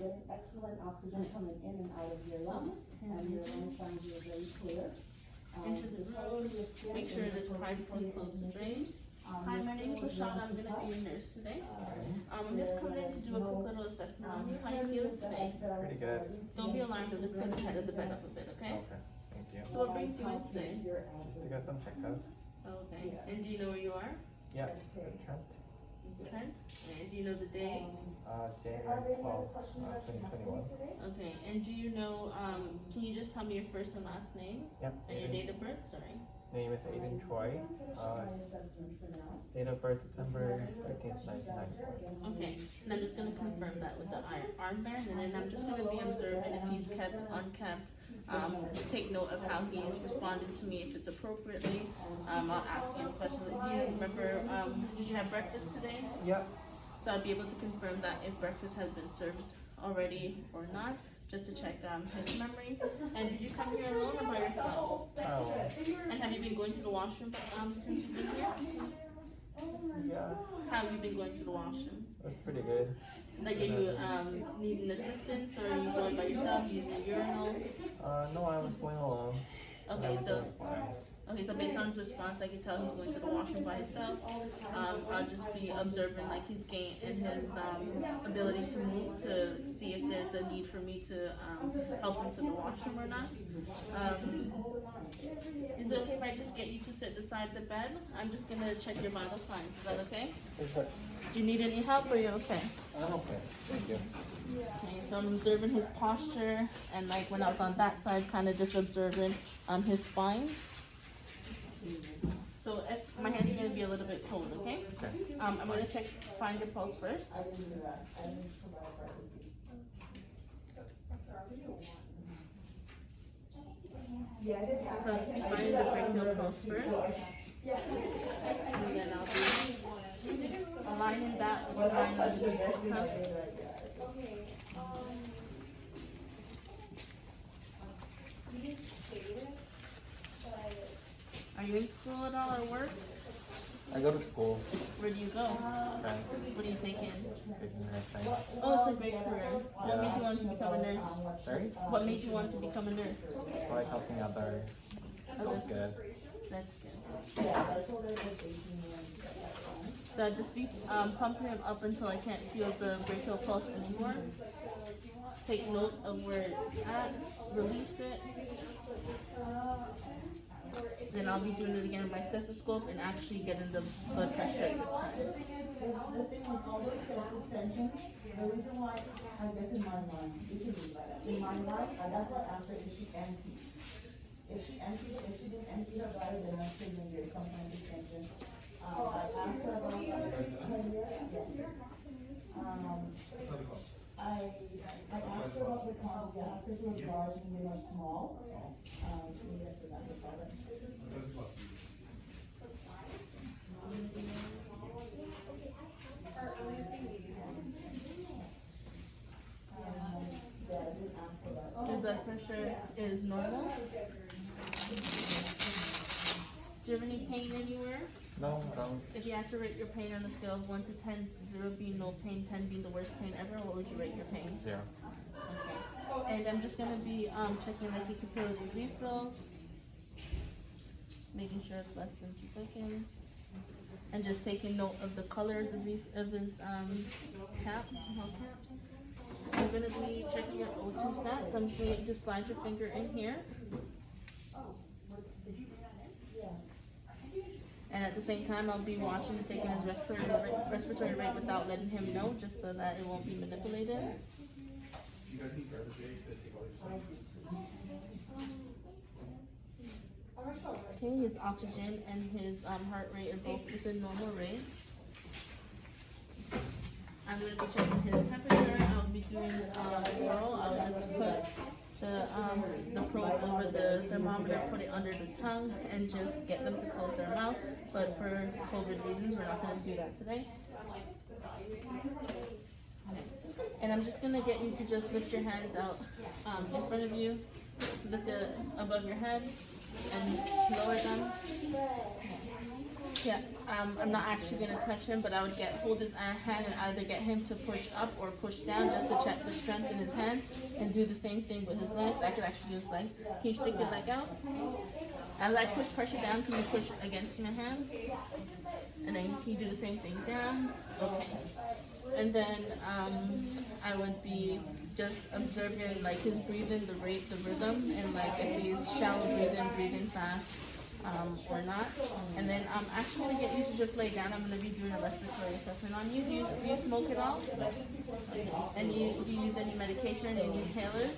Excellent oxygen coming in and out of your lungs, and your lung sounds are very clear. Into the road, make sure there's privacy, close the drains. Hi, my name is Michelle, I'm going to be your nurse today. I'm just coming in to do a quick little assessment on you. How you feeling today? Pretty good. Don't be alarmed, I'll just put the head of the bed up a bit, okay? Okay, thank you. So what brings you in today? Just to get some checkup. Okay, and do you know where you are? Yeah, Trent. Trent? And do you know the day? January 12th, 2021. Okay, and do you know, can you just tell me your first and last name? Yep. And your date of birth, sorry. Name is Aiden Troy. Date of birth September 13th, 1994. Okay, and I'm just going to confirm that with the armband, and then I'm just going to be observing if he's kept, unkept. Take note of how he's responded to me if it's appropriately. I'll ask him questions. Do you remember, did you have breakfast today? Yep. So I'll be able to confirm that if breakfast has been served already or not, just to check his memory. And did you come here alone or by yourself? Oh. And have you been going to the washroom since you've been here? Yeah. How have you been going to the washroom? That's pretty good. Like, are you needing assistance, or are you going by yourself using a urinal? No, I was going alone. Okay, so fine. so based on his response, I can tell he's going to the washroom by himself. I'll just be observing like his gait and his ability to move to see if there's a need for me to help him to the washroom or not. Is it okay if I just get you to sit beside the bed? I'm just gonna check your vital signs. Is that okay? Okay. Do you need any help, or are you okay? I'm okay. Thank you. Okay, so I'm observing his posture, and like when I was on that side, kind of just observing his spine. So if my hands are going to be a little bit cold, okay? Okay. I'm going to find your pulse first. So I'll just be finding the brachial pulse first. And then I'll be aligning that with the line of the cuff. Are you in school at all or work? I go to school. Where do you go? Okay. What are you taking? Taking nursing. Oh, it's a great career. What made you want to become a nurse? Sorry? What made you want to become a nurse? I like helping others. That's good. That's good. So I'll just be pumping him up until I can't feel the brachial pulse anymore. Take note of where it's at. Release it. Then I'll be doing it again with my stethoscope and actually getting the blood pressure at this time. The thing with all this suspension, the reason why, I guess in my mind, you can read that. In my mind, that's what I asked her, is she empty? If she didn't empty her body, then I'm thinking there's some kind of extension. I asked her about that. I asked her about the cause, I asked her if it was large, medium, or small. Yes, that's the problem. The blood pressure is normal. Do you have any pain anywhere? No, don't. If you had to rate your pain on a scale of 1 to 10, 0 being no pain, 10 being the worst pain ever, what would you rate your pain? 0. Okay. And I'm just going to be checking like your capillary refills, making sure it's less than 2 seconds, and just taking note of the color of his cap, caps. So I'm going to be checking your O2 stats. So I'm just going to just slide your finger in here. And at the same time, I'll be watching and taking his respiratory rate without letting him know, just so that it won't be manipulated. You guys need garbage bags to take all your stuff? Okay, his oxygen and his heart rate are both within normal range. I'm going to be checking his temperature. I'll be doing oral. I'll just put the probe over the thermometer, put it under the tongue, and just get them to close their mouth. But for COVID reasons, we're not going to do that today. And I'm just going to get you to just lift your hands out in front of you, lift it above your head, and lower them. Yeah, I'm not actually gonna touch him, but I would hold his hand and either get him to push up or push down just to check the strength in his hand, and do the same thing with his legs. I could actually do his legs. Can you stick your leg out? As I push pressure down, can you push against my hand? And then can you do the same thing down? Okay. And then I would be just observing like his breathing, the rate, the rhythm, and like if he's shallow breathing fast. Or not. And then I'm actually going to get you to just lay down. I'm going to be doing a respiratory assessment on you. Do you smoke at all? Okay. And do you use any medication or any inhalers?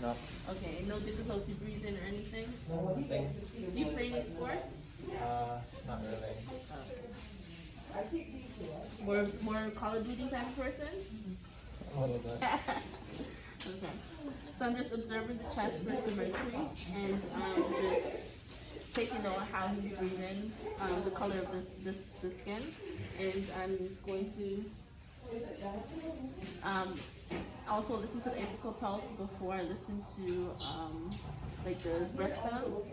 No. Okay, no difficulty breathing or anything? Nothing. Do you play any sports? Not really. More Call of Duty type of person? A little bit. Okay. So I'm just observing the chest for symmetry and just taking note of how he's breathing, the color of the skin, and I'm going to also listen to the apical pulse before I listen to like the breath sounds,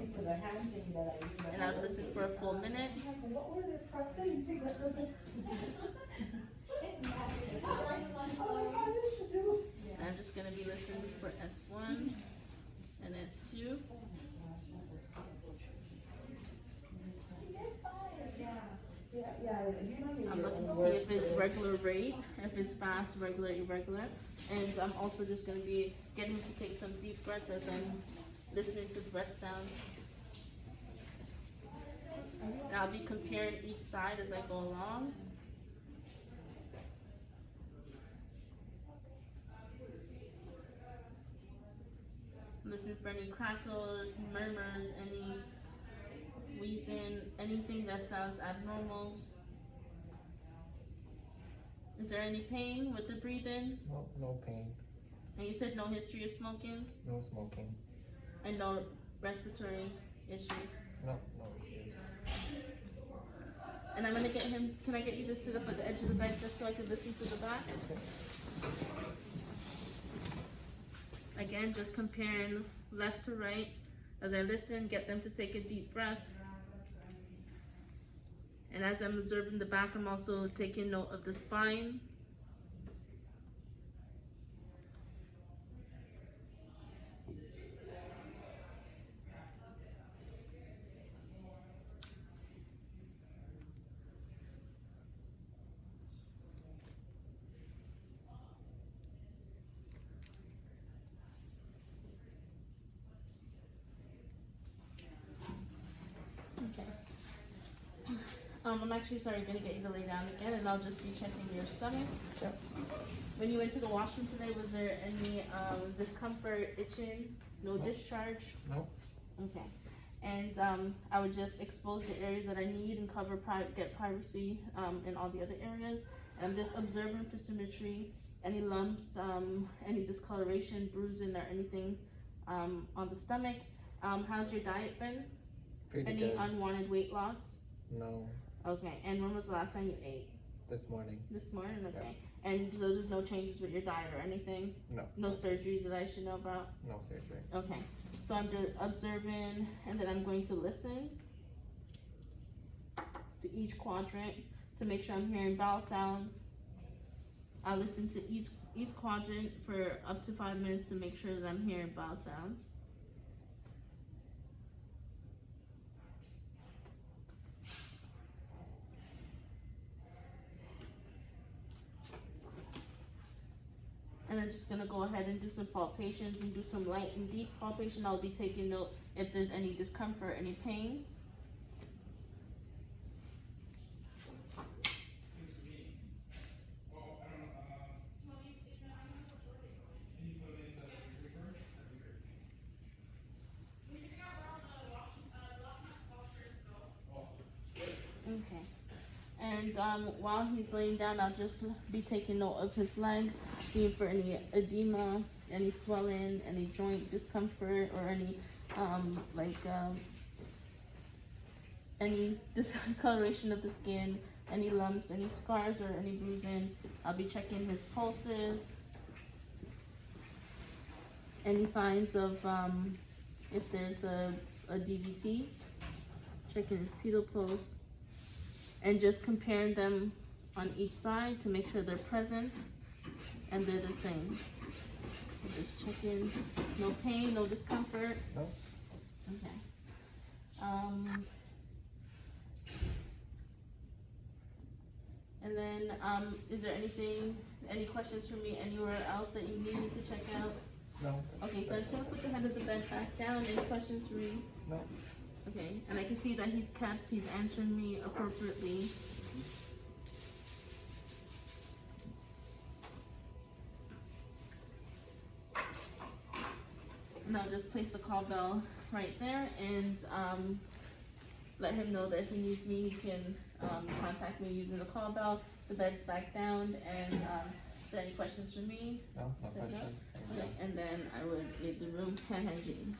and I'll listen for a full minute. And I'm just going to be listening for S1 and S2. I'm looking to see if it's regular rate, if it's fast, regular, irregular. And I'm also just going to be getting to take some deep breaths as I'm listening to breath sounds. And I'll be comparing each side as I go along. Listen for any crackles, murmurs, any wheezing, anything that sounds abnormal. Is there any pain with the breathing? No pain. And you said no history of smoking? No smoking. And no respiratory issues? No issues. And I'm gonna get him, can I get you to sit up at the edge of the bed just so I can listen to the back? Again, just comparing left to right. As I listen, get them to take a deep breath. And as I'm observing the back, I'm also taking note of the spine. Okay. I'm actually going to get you to lay down again, and I'll just be checking your stomach. Yep. When you went to the washroom today, was there any discomfort, itching, no discharge? No. Okay. And I would just expose the area that I need and get privacy in all the other areas. And I'm just observing for symmetry, any lumps, any discoloration, bruising, or anything on the stomach. How's your diet been? Pretty Any good. unwanted weight loss? No. Okay, and when was the last time you ate? This morning. This morning, okay. Yeah. And so there's no changes with your diet or anything? No. No surgeries that I should know about? No surgery. Okay, so I'm just observing, and then I'm going to listen to each quadrant to make sure I'm hearing vowel sounds. I'll listen to each quadrant for up to 5 minutes to make sure that I'm hearing vowel sounds. And I'm just gonna go ahead and do some palpations and do some light and deep palpation. I'll be taking note if there's any discomfort, any pain. Okay. And while he's laying down, I'll just be taking note of his legs, seeing for any edema, any swelling, any joint discomfort, or any any discoloration of the skin, any lumps, any scars, or any bruising. I'll be checking his pulses, any signs of if there's a DVT, checking his pedal pulse. and just comparing them on each side to make sure they're present and they're the same. So just check in. No pain, no discomfort. No. Okay. And then, is there any questions for me anywhere else that you need me to check out? No. Okay, so I'm just gonna put the head of the bed back down. Any questions for me? No. Okay, and I can see that he's answering me appropriately. And I'll just place the call bell right there and let him know that if he needs me, he can contact me using the call bell. The bed's back down, and is there any questions for me? No. No Is that question. Okay, and then I would leave the room. Hand hygiene.